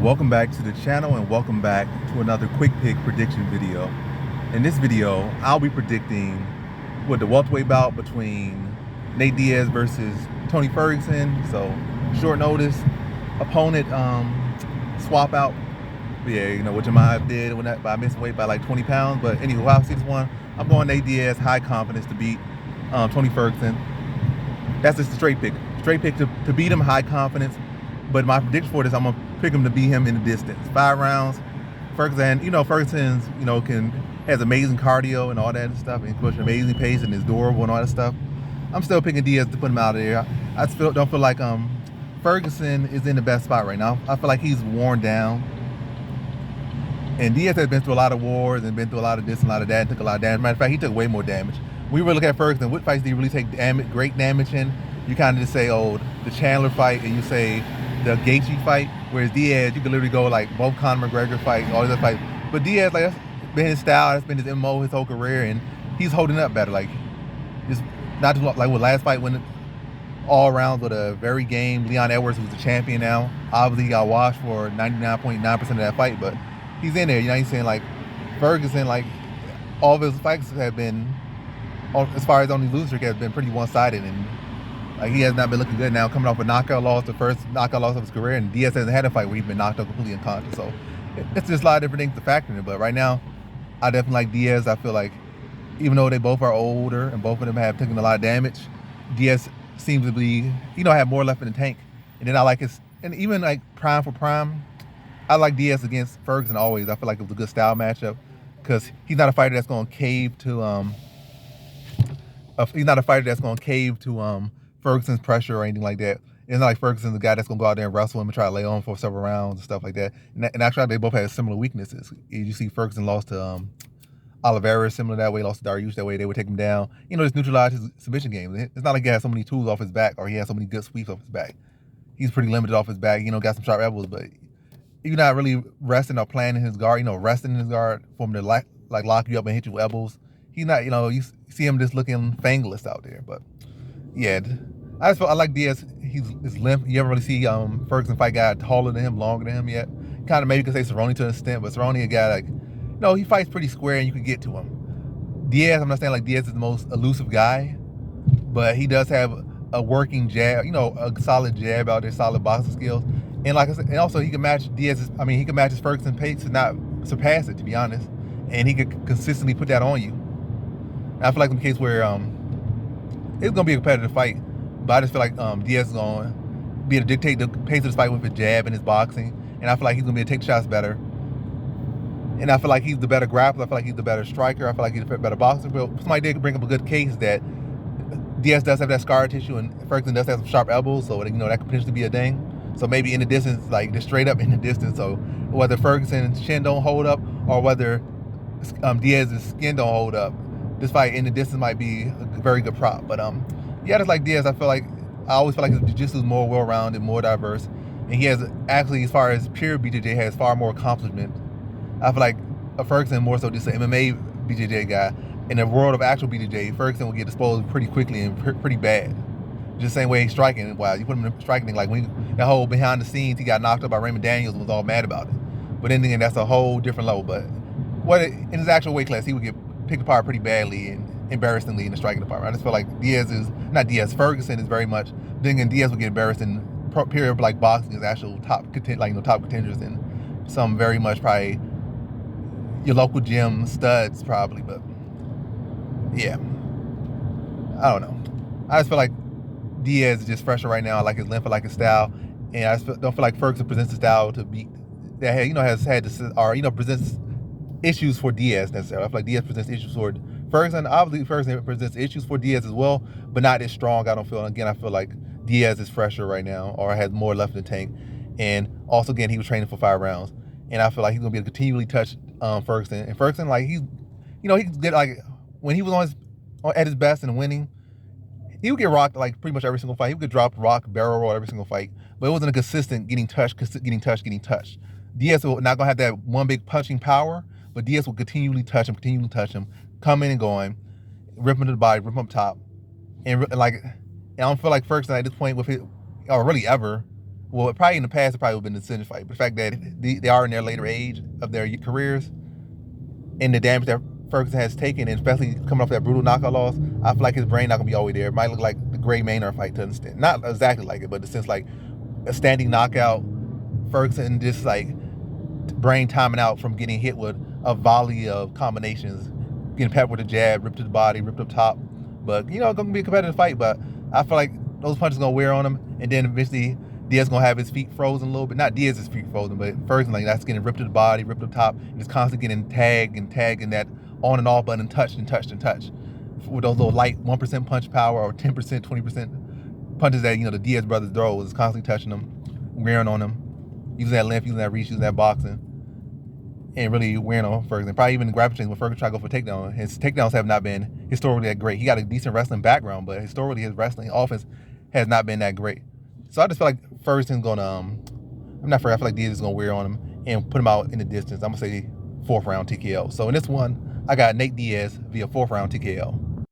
Welcome back to the channel and welcome back to another quick pick prediction video. In this video, I'll be predicting what the welterweight bout between Nate Diaz versus Tony Ferguson. So short notice, opponent swap out. But yeah, you know what Jemima did when by missing weight by like 20 pounds. But anyway, I'll see this one. I'm going Nate Diaz, high confidence to beat Tony Ferguson. That's just a straight pick. Straight pick to beat him, high confidence. But my prediction for this, I'm gonna pick him to beat him in the distance. 5 rounds. Ferguson, Ferguson's, has amazing cardio and all that stuff, and push amazing pace and is durable and all that stuff. I'm still picking Diaz to put him out of there. I just don't feel like Ferguson is in the best spot right now. I feel like he's worn down. And Diaz has been through a lot of wars and been through a lot of this and a lot of that, and took a lot of damage. Matter of fact, he took way more damage. We really look at Ferguson. What fights did he really take great damage in? You kind of just say, oh, the Chandler fight, and you say the Gaethje fight. Whereas Diaz, you could literally go like both Conor McGregor fights, all these other fights. But Diaz, like, that's been his style, that's been his MO his whole career, and he's holding up better. Like, just not too long, like with last fight when all rounds with a very game. Leon Edwards, who's the champion now, obviously he got washed for 99.9% of that fight, but he's in there. You know what I'm saying? Like Ferguson, like all of his fights have been, as far as only loser streak, has been pretty one-sided, and like he has not been looking good now. Coming off a knockout loss, the first knockout loss of his career, and Diaz hasn't had a fight where he's been knocked out completely unconscious. So it's just a lot of different things to factor in. But right now, I definitely like Diaz. I feel like even though they both are older and both of them have taken a lot of damage, Diaz seems to be, have more left in the tank. And then I like his, and even like prime for prime, I like Diaz against Ferguson always. I feel like it was a good style matchup because he's not a fighter that's going to cave to Ferguson's pressure or anything like that. It's not like Ferguson's the guy that's going to go out there and wrestle him and try to lay on for several rounds and stuff like that. And actually, they both had similar weaknesses. You see Ferguson lost to Oliveira similar that way, lost to Dariush that way. They would take him down. Just neutralize his submission game. It's not like he has so many tools off his back or he has so many good sweeps off his back. He's pretty limited off his back. Got some sharp elbows, but you're not really resting or planning his guard. Resting in his guard for him to like lock you up and hit you with elbows. He's not. You see him just looking fangless out there. But yeah, I like Diaz. He's limp. You ever really see Ferguson fight a guy taller than him, longer than him yet? Kind of maybe you could say Cerrone to an extent, but Cerrone a guy like, he fights pretty square and you can get to him. Diaz, I'm not saying like Diaz is the most elusive guy, but he does have a working jab, a solid jab out there, solid boxing skills. And like I said, and also he can match he can match his Ferguson pace and not surpass it, to be honest. And he could consistently put that on you. And I feel like in the case where it's gonna be a competitive fight, but I just feel like Diaz is gonna be able to dictate the pace of this fight with his jab and his boxing. And I feel like he's gonna be able to take shots better. And I feel like he's the better grappler. I feel like he's the better striker. I feel like he's the better boxer. But somebody did bring up a good case that Diaz does have that scar tissue and Ferguson does have some sharp elbows, so that could potentially be a thing. So maybe in the distance, like just straight up in the distance. So whether Ferguson's chin don't hold up or whether Diaz's skin don't hold up, this fight in the distance might be a very good prop. But yeah, just like Diaz, I always feel like his jiu-jitsu is more well-rounded, more diverse, and he has actually, as far as pure BJJ, has far more accomplishment. I feel like Ferguson more so just an MMA BJJ guy. In the world of actual BJJ, Ferguson will get disposed pretty quickly and pretty bad. Just the same way he's striking. Wow, you put him in the striking thing, like when that whole behind the scenes, he got knocked up by Raymond Daniels and was all mad about it. But then again, that's a whole different level. But in his actual weight class, he would get picked apart pretty badly and embarrassingly in the striking department. I just feel like Ferguson is very much. Then again, Diaz would get embarrassed in period of like boxing is actual top contenders and some very much probably your local gym studs probably. But yeah, I don't know. I just feel like Diaz is just fresher right now. I like his length, I like his style, and I just don't feel like Ferguson presents a style to beat that has had to, or presents issues for Diaz necessarily. I feel like Diaz presents issues for Ferguson. Obviously, Ferguson presents issues for Diaz as well, but not as strong. I don't feel. Again, I feel like Diaz is fresher right now, or has more left in the tank, and also again he was training for 5 rounds, and I feel like he's gonna be able to continually touch Ferguson. And Ferguson, like he could get like when he was at his best and winning. He would get rocked like pretty much every single fight. He would get dropped, rock, barrel roll every single fight. But it wasn't a consistent getting touched. Diaz will not gonna have that one big punching power, but Diaz will continually touch him, coming and going, rip him to the body, rip him up top. And I don't feel like Ferguson at this point with it, or really ever, well, probably in the past, it probably would have been a decision fight. But the fact that they are in their later age of their careers and the damage that Ferguson has taken, and especially coming off that brutal knockout loss, I feel like his brain not gonna be all the way there. It might look like the Gray Maynard fight to an extent, not exactly like it, but in the sense like a standing knockout. Ferguson just like brain timing out from getting hit with a volley of combinations, getting peppered with a jab, ripped to the body, ripped up top. But it's gonna be a competitive fight. But I feel like those punches gonna wear on him, and then eventually Diaz gonna have his feet frozen a little bit. Not Diaz's feet frozen, but Ferguson like that's getting ripped to the body, ripped up top, and just constantly getting tagged and that on and off button, touched with those little light 1% punch power or 10%, 20% punches that the Diaz brothers throw is constantly touching them, wearing on them, using that length, using that reach, using that boxing, and really wearing on Ferguson. Probably even in grappling chains when Ferguson tried to go for takedown. His takedowns have not been historically that great. He got a decent wrestling background, but historically his wrestling offense has not been that great. So I just feel like Ferguson's gonna I'm not sure. I feel like Diaz is gonna wear on him and put him out in the distance. I'm gonna say 4th round TKO. So in this one, I got Nate Diaz via 4th round TKO.